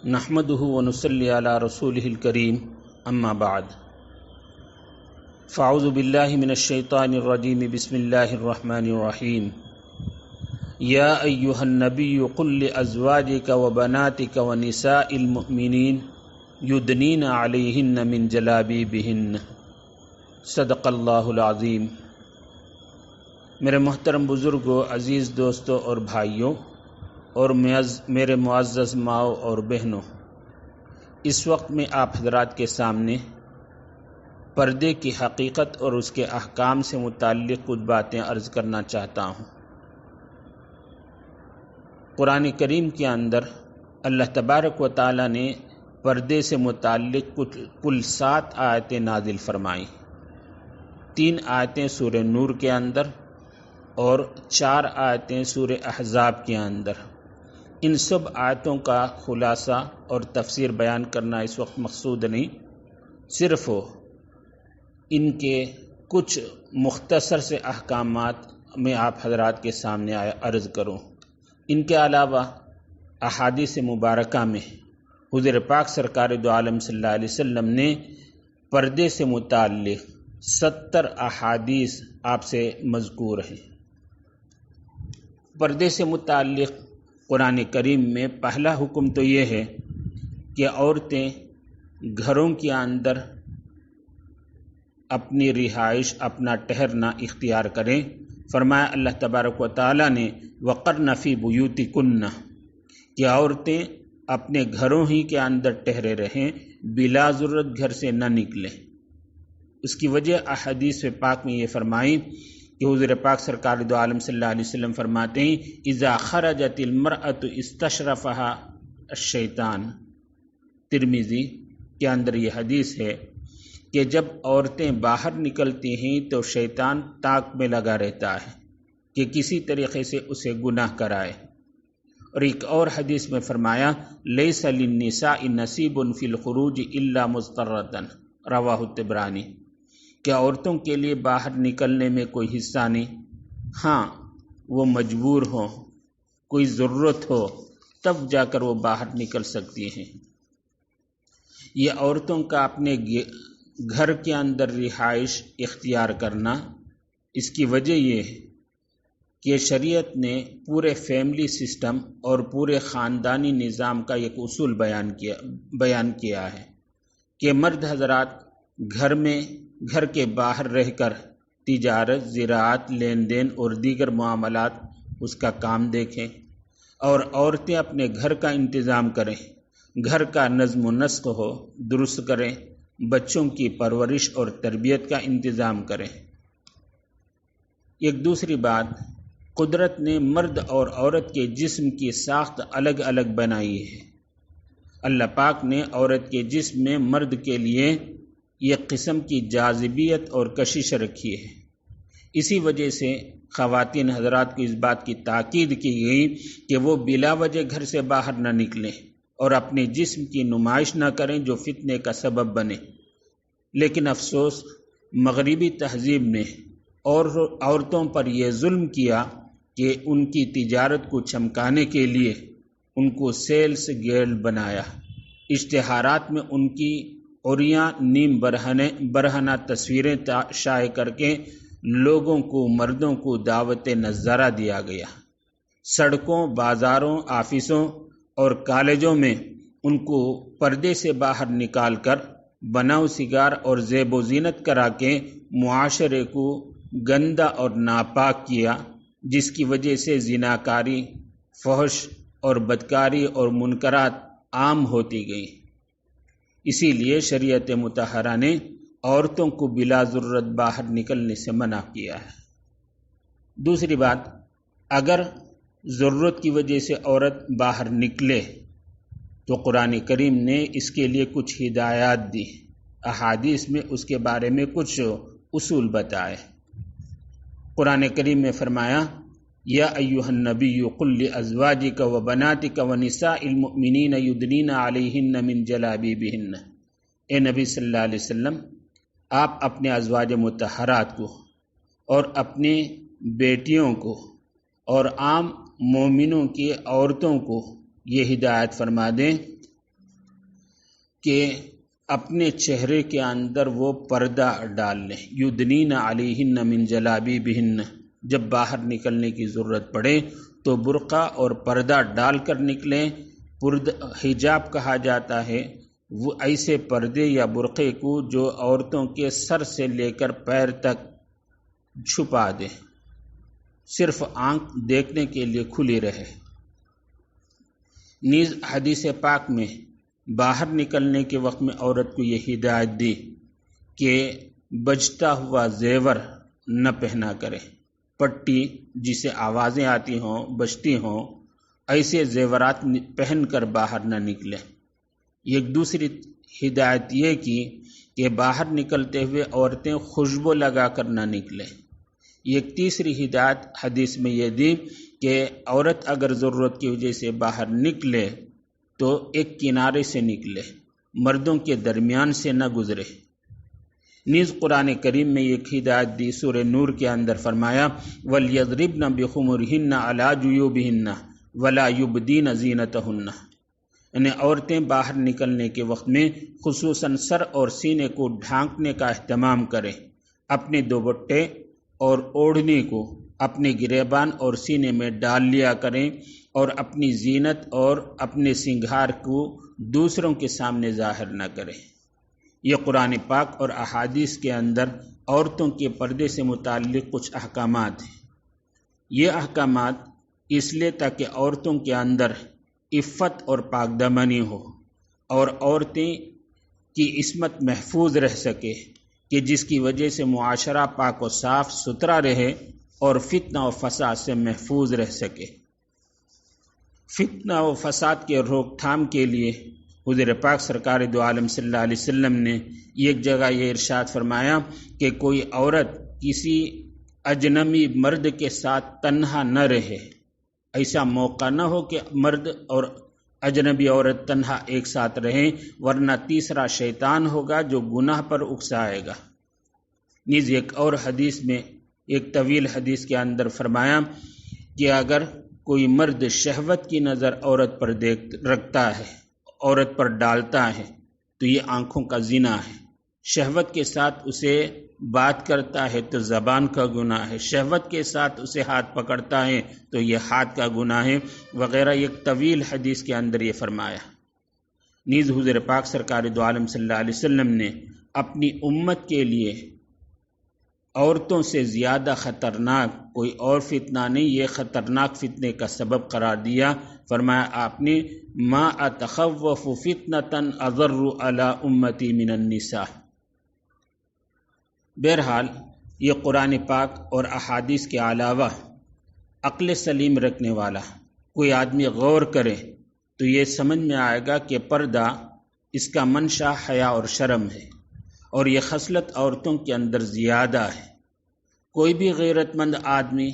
نحمده ونصلي على رسوله الكريم اما بعد فاعوذ بالله من الشيطان الرجيم بسم الله الرحمن الرحيم يا أيها النبي قل لأزواجك وبناتك ونساء المؤمنين يدنين عليهن من جلابيبهن صدق اللہ العظیم۔ میرے محترم بزرگوں، عزیز دوستوں اور بھائیوں اور میرے معزز ماؤں اور بہنوں، اس وقت میں آپ حضرات کے سامنے پردے کی حقیقت اور اس کے احکام سے متعلق کچھ باتیں عرض کرنا چاہتا ہوں۔ قرآن کریم کے اندر اللہ تبارک و تعالی نے پردے سے متعلق کل 7 آیتیں نازل فرمائیں۔ 3 آیتیں سورہ نور کے اندر اور 4 آیتیں سورہ احزاب کے اندر۔ ان سب آیتوں کا خلاصہ اور تفسیر بیان کرنا اس وقت مقصود نہیں، صرف ان کے کچھ مختصر سے احکامات میں آپ حضرات کے سامنے عرض کروں۔ ان کے علاوہ احادیث مبارکہ میں حضور پاک سرکار دو عالم صلی اللہ علیہ وسلم نے پردے سے متعلق 70 احادیث آپ سے مذکور ہیں۔ پردے سے متعلق قرآن کریم میں پہلا حکم تو یہ ہے کہ عورتیں گھروں کے اندر اپنی رہائش، اپنا ٹھہرنا اختیار کریں۔ فرمایا اللہ تبارک و تعالی نے وَقَرْنَ فِي بُيُوتِكُنَّ، کہ عورتیں اپنے گھروں ہی کے اندر ٹھہرے رہیں، بلا ضرورت گھر سے نہ نکلیں۔ اس کی وجہ احادیث پاک میں یہ فرمائی کہ حضور پاک سرکار دو عالم صلی اللہ علیہ وسلم فرماتے ہیں اذا خرجت المرأة استشرفها الشیطان۔ ترمذی کے اندر یہ حدیث ہے کہ جب عورتیں باہر نکلتی ہیں تو شیطان تاک میں لگا رہتا ہے کہ کسی طریقے سے اسے گناہ کرائے۔ اور ایک اور حدیث میں فرمایا لیس للنساء نصیب فی الخروج الا مضطرۃ، رواہ الطبرانی، کہ عورتوں کے لیے باہر نکلنے میں کوئی حصہ نہیں، ہاں وہ مجبور ہو، کوئی ضرورت ہو تب جا کر وہ باہر نکل سکتی ہیں۔ یہ عورتوں کا اپنے گھر کے اندر رہائش اختیار کرنا، اس کی وجہ یہ ہے کہ شریعت نے پورے فیملی سسٹم اور پورے خاندانی نظام کا ایک اصول بیان کیا ہے کہ مرد حضرات گھر کے باہر رہ کر تجارت، زراعت، لین دین اور دیگر معاملات اس کا کام دیکھیں، اور عورتیں اپنے گھر کا انتظام کریں، گھر کا نظم و نسق ہو درست کریں، بچوں کی پرورش اور تربیت کا انتظام کریں۔ ایک دوسری بات، قدرت نے مرد اور عورت کے جسم کی ساخت الگ الگ بنائی ہے۔ اللہ پاک نے عورت کے جسم میں مرد کے لیے ایک قسم کی جاذبیت اور کشش رکھی ہے۔ اسی وجہ سے خواتین حضرات کو اس بات کی تاکید کی گئی کہ وہ بلا وجہ گھر سے باہر نہ نکلیں اور اپنے جسم کی نمائش نہ کریں جو فتنے کا سبب بنے۔ لیکن افسوس، مغربی تہذیب نے عورتوں پر یہ ظلم کیا کہ ان کی تجارت کو چمکانے کے لیے ان کو سیلز گرل بنایا، اشتہارات میں ان کی عریاں نیم برہنہ تصویریں شائع کر کے لوگوں کو، مردوں کو دعوت نظارہ دیا گیا۔ سڑکوں، بازاروں، آفسوں اور کالجوں میں ان کو پردے سے باہر نکال کر بناؤ سگار اور زیب و زینت کرا کے معاشرے کو گندا اور ناپاک کیا، جس کی وجہ سے زناکاری، فحش اور بدکاری اور منکرات عام ہوتی گئیں۔ اسی لیے شریعت مطہرہ نے عورتوں کو بلا ضرورت باہر نکلنے سے منع کیا ہے۔ دوسری بات، اگر ضرورت کی وجہ سے عورت باہر نکلے تو قرآن کریم نے اس کے لیے کچھ ہدایات دی، احادیث میں اس کے بارے میں کچھ اصول بتائے۔ قرآن کریم میں فرمایا یا ایھا النبی قل لازواجک وبناتک ونساء المؤمنین یدنین علیہن من جلابیبہن۔ اے نبی صلی اللہ علیہ وسلم، آپ اپنے ازواج مطہرات کو اور اپنے بیٹیوں کو اور عام مومنوں کی عورتوں کو یہ ہدایت فرما دیں کہ اپنے چہرے کے اندر وہ پردہ ڈال لیں، یدنین علیہن من جلابیبہن، جب باہر نکلنے کی ضرورت پڑے تو برقع اور پردہ ڈال کر نکلیں۔ حجاب کہا جاتا ہے وہ ایسے پردے یا برقعے کو جو عورتوں کے سر سے لے کر پیر تک چھپا دے، صرف آنکھ دیکھنے کے لیے کھلی رہے۔ نیز حدیث پاک میں باہر نکلنے کے وقت میں عورت کو یہ ہدایت دی کہ بجتا ہوا زیور نہ پہنا کرے، پٹی جسے آوازیں آتی ہوں، بجتی ہوں، ایسے زیورات پہن کر باہر نہ نکلے۔ ایک دوسری ہدایت یہ کی کہ باہر نکلتے ہوئے عورتیں خوشبو لگا کر نہ نکلیں۔ ایک تیسری ہدایت حدیث میں یہ دی کہ عورت اگر ضرورت کی وجہ سے باہر نکلے تو ایک کنارے سے نکلے، مردوں کے درمیان سے نہ گزرے۔ نیز قرآن کریم میں ایک ہدایت دی، سورہ نور کے اندر فرمایا وَلْيَضْرِبْنَ بِخُمُرِهِنَّ عَلَى جُيُوبِهِنَّ وَلَا يُبْدِينَ زِينَتَهُنَّ، یعنی عورتیں باہر نکلنے کے وقت میں خصوصاً سر اور سینے کو ڈھانکنے کا اہتمام کریں، اپنے دوپٹے اور اوڑھنے کو اپنے گریبان اور سینے میں ڈال لیا کریں، اور اپنی زینت اور اپنے سنگھار کو دوسروں کے سامنے ظاہر نہ کریں۔ یہ قرآن پاک اور احادیث کے اندر عورتوں کے پردے سے متعلق کچھ احکامات ہیں۔ یہ احکامات اس لیے تاکہ عورتوں کے اندر عفت اور پاک دامنی ہو اور عورتیں کی عصمت محفوظ رہ سکے، کہ جس کی وجہ سے معاشرہ پاک و صاف ستھرا رہے اور فتنہ و فساد سے محفوظ رہ سکے۔ فتنہ و فساد کے روک تھام کے لیے حضور پاک سرکار دو عالم صلی اللہ علیہ وسلم نے ایک جگہ یہ ارشاد فرمایا کہ کوئی عورت کسی اجنبی مرد کے ساتھ تنہا نہ رہے، ایسا موقع نہ ہو کہ مرد اور اجنبی عورت تنہا ایک ساتھ رہیں، ورنہ تیسرا شیطان ہوگا جو گناہ پر اکسائے گا۔ نیز ایک اور حدیث میں، ایک طویل حدیث کے اندر فرمایا کہ اگر کوئی مرد شہوت کی نظر عورت پر رکھتا ہے، عورت پر ڈالتا ہے، تو یہ آنکھوں کا زنا ہے۔ شہوت کے ساتھ اسے بات کرتا ہے تو زبان کا گناہ ہے، شہوت کے ساتھ اسے ہاتھ پکڑتا ہے تو یہ ہاتھ کا گناہ ہے، وغیرہ ایک طویل حدیث کے اندر یہ فرمایا۔ نیز حضور پاک سرکار دو عالم صلی اللہ علیہ وسلم نے اپنی امت کے لیے عورتوں سے زیادہ خطرناک کوئی اور فتنہ نہیں، یہ خطرناک فتنے کا سبب قرار دیا۔ فرمایا آپ نے ما اتخوف فتنة اضر علی امتی من النساء۔ بہرحال یہ قرآن پاک اور احادیث کے علاوہ عقل سلیم رکھنے والا کوئی آدمی غور کرے تو یہ سمجھ میں آئے گا کہ پردہ اس کا منشا حیا اور شرم ہے، اور یہ خصلت عورتوں کے اندر زیادہ ہے۔ کوئی بھی غیرت مند آدمی،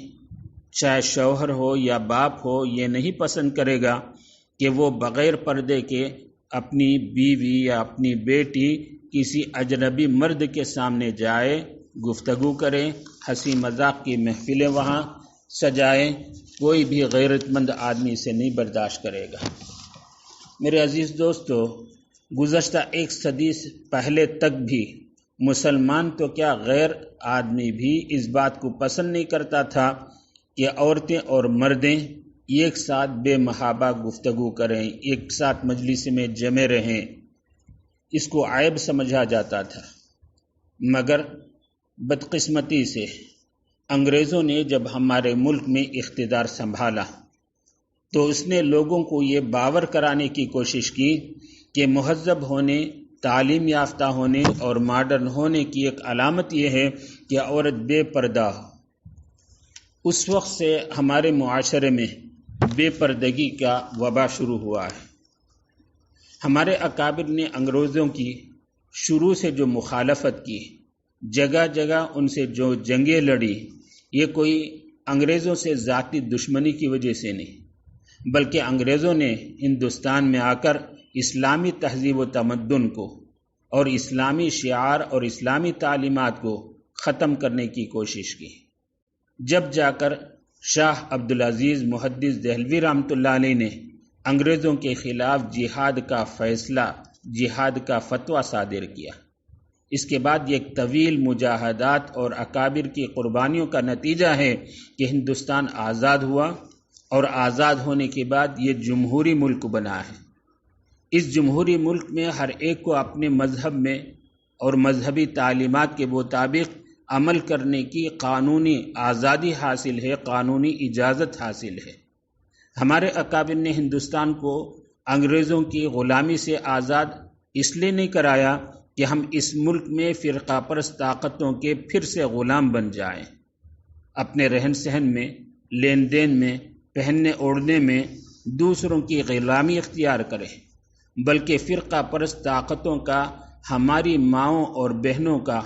چاہے شوہر ہو یا باپ ہو، یہ نہیں پسند کرے گا کہ وہ بغیر پردے کے اپنی بیوی یا اپنی بیٹی کسی اجنبی مرد کے سامنے جائے، گفتگو کرے، ہنسی مذاق کی محفلیں وہاں سجائے۔ کوئی بھی غیرت مند آدمی اسے نہیں برداشت کرے گا۔ میرے عزیز دوستو، گزشتہ 1 صدی پہلے تک بھی مسلمان تو کیا غیر آدمی بھی اس بات کو پسند نہیں کرتا تھا کہ عورتیں اور مردیں ایک ساتھ بے محابہ گفتگو کریں، ایک ساتھ مجلس میں جمع رہیں، اس کو عیب سمجھا جاتا تھا۔ مگر بدقسمتی سے انگریزوں نے جب ہمارے ملک میں اقتدار سنبھالا تو اس نے لوگوں کو یہ باور کرانے کی کوشش کی کہ مہذب ہونے، تعلیم یافتہ ہونے اور ماڈرن ہونے کی ایک علامت یہ ہے کہ عورت بے پردہ ہو۔ اس وقت سے ہمارے معاشرے میں بے پردگی کا وبا شروع ہوا ہے۔ ہمارے اکابر نے انگریزوں کی شروع سے جو مخالفت کی، جگہ جگہ ان سے جو جنگیں لڑی، یہ کوئی انگریزوں سے ذاتی دشمنی کی وجہ سے نہیں، بلکہ انگریزوں نے ہندوستان میں آ کر اسلامی تہذیب و تمدن کو اور اسلامی شعار اور اسلامی تعلیمات کو ختم کرنے کی کوشش کی۔ جب جا کر شاہ عبدالعزیز محدث دہلوی رحمۃ اللہ علیہ نے انگریزوں کے خلاف جہاد کا فیصلہ جہاد کا فتویٰ صادر کیا۔ اس کے بعد یہ ایک طویل مجاہدات اور اکابر کی قربانیوں کا نتیجہ ہے کہ ہندوستان آزاد ہوا، اور آزاد ہونے کے بعد یہ جمہوری ملک بنا ہے۔ اس جمہوری ملک میں ہر ایک کو اپنے مذہب میں اور مذہبی تعلیمات کے مطابق عمل کرنے کی قانونی آزادی حاصل ہے، قانونی اجازت حاصل ہے۔ ہمارے اکابر نے ہندوستان کو انگریزوں کی غلامی سے آزاد اس لیے نہیں کرایا کہ ہم اس ملک میں فرقہ پرست طاقتوں کے پھر سے غلام بن جائیں، اپنے رہن سہن میں، لین دین میں، پہننے اوڑھنے میں دوسروں کی غلامی اختیار کریں، بلکہ فرقہ پرست طاقتوں کا ہماری ماؤں اور بہنوں کا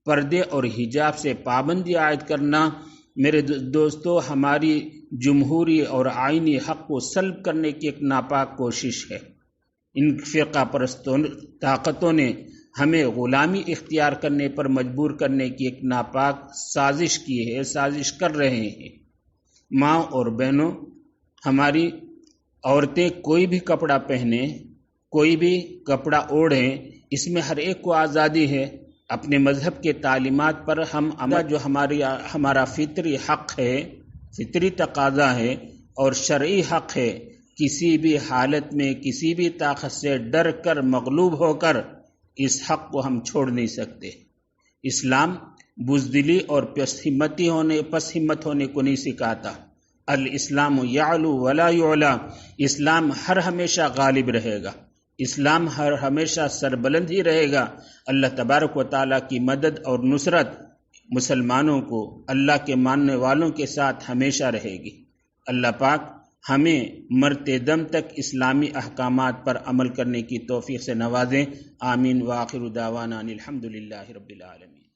پردے اور حجاب سے پابندی عائد کرنا، میرے دوستو، ہماری جمہوری اور آئینی حق کو سلب کرنے کی ایک ناپاک کوشش ہے۔ ان فرقہ پرست طاقتوں نے ہمیں غلامی اختیار کرنے پر مجبور کرنے کی ایک ناپاک سازش کی ہے، سازش کر رہے ہیں۔ ماں اور بہنوں، ہماری عورتیں کوئی بھی کپڑا پہنیں، کوئی بھی کپڑا اوڑھیں، اس میں ہر ایک کو آزادی ہے۔ اپنے مذہب کے تعلیمات پر ہم جو ہمارا فطری حق ہے، فطری تقاضا ہے اور شرعی حق ہے، کسی بھی حالت میں کسی بھی طاقت سے ڈر کر مغلوب ہو کر اس حق کو ہم چھوڑ نہیں سکتے۔ اسلام بزدلی اور پس ہمت ہونے کو نہیں سکھاتا۔ الاسلام یعلو ولا یعلا، اسلام ہر ہمیشہ غالب رہے گا، اسلام ہر ہمیشہ سربلند ہی رہے گا۔ اللہ تبارک و تعالیٰ کی مدد اور نصرت مسلمانوں کو، اللہ کے ماننے والوں کے ساتھ ہمیشہ رہے گی۔ اللہ پاک ہمیں مرتے دم تک اسلامی احکامات پر عمل کرنے کی توفیق سے نوازیں۔ آمین۔ وآخر دعوانا الحمدللہ رب العالمین۔